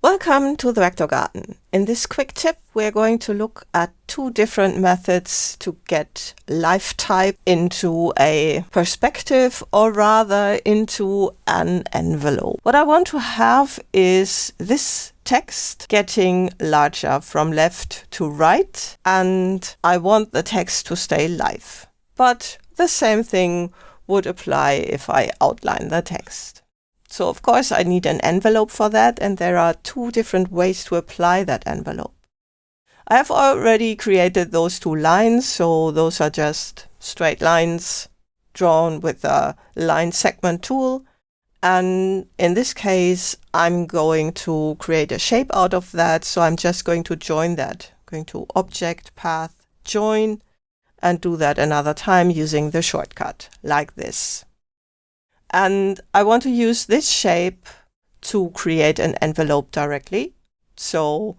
Welcome to the Vector Garden. In this quick tip, we're going to look at two different methods to get life type into a perspective, or rather into an envelope. What I want to have is this text getting larger from left to right, and I want the text to stay live. But the same thing would apply if I outline the text. So of course I need an envelope for that, and there are two different ways to apply that envelope. I have already created those two lines, so those are just straight lines drawn with the line segment tool. And in this case, I'm going to create a shape out of that, so I'm just going to join that. Going to Object, Path, Join, and do that another time using the shortcut, like this. And I want to use this shape to create an envelope directly. So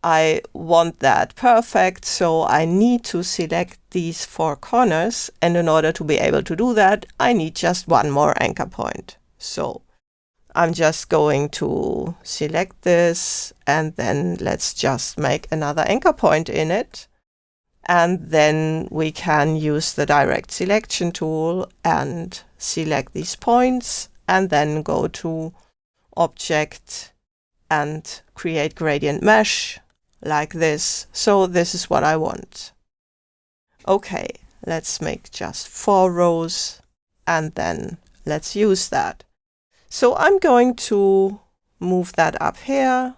I want that perfect, so I need to select these four corners. And in order to be able to do that, I need just one more anchor point. So I'm just going to select this, and then let's just make another anchor point in it. And then we can use the direct selection tool and select these points, and then go to Object and create gradient mesh like this. So this is what I want. Okay, let's make just 4 rows, and then let's use that. So I'm going to move that up here.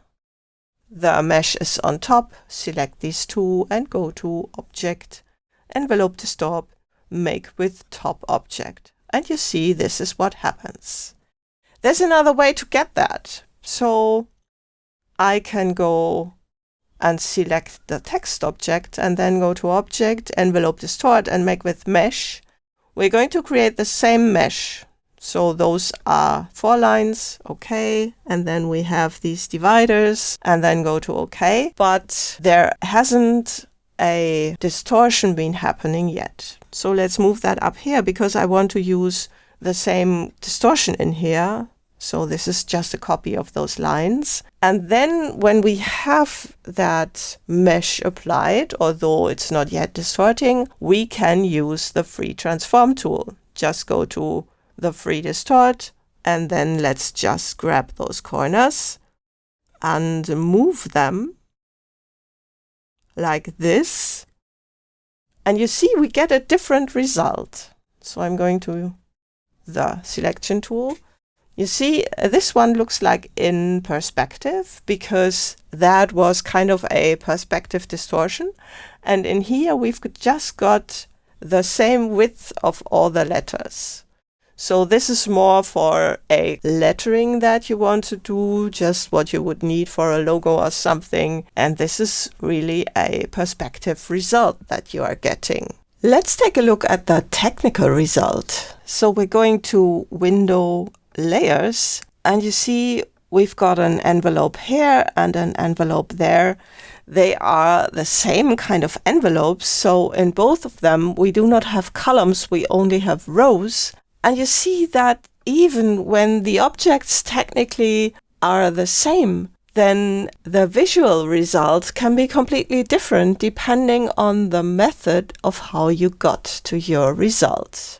The mesh is on top. Select these two and go to Object, Envelope Distort, Make with Top Object. And you see this is what happens. There's another way to get that. So I can go and select the text object and then go to Object, Envelope Distort, and Make with Mesh. We're going to create the same mesh. So those are 4 lines, OK, and then we have these dividers, and then go to OK. But there hasn't a distortion been happening yet. So let's move that up here, because I want to use the same distortion in here. So this is just a copy of those lines. And then when we have that mesh applied, although it's not yet distorting, we can use the free transform tool. Just go to the free distort, and then let's just grab those corners and move them like this. And you see we get a different result. So I'm going to the selection tool. You see this one looks like in perspective, because that was kind of a perspective distortion. And in here we've just got the same width of all the letters. So this is more for a lettering that you want to do, just what you would need for a logo or something. And this is really a perspective result that you are getting. Let's take a look at the technical result. So we're going to Window, Layers, and you see we've got an envelope here and an envelope there. They are the same kind of envelopes. So in both of them, we do not have columns, we only have rows. And you see that even when the objects technically are the same, then the visual result can be completely different depending on the method of how you got to your result.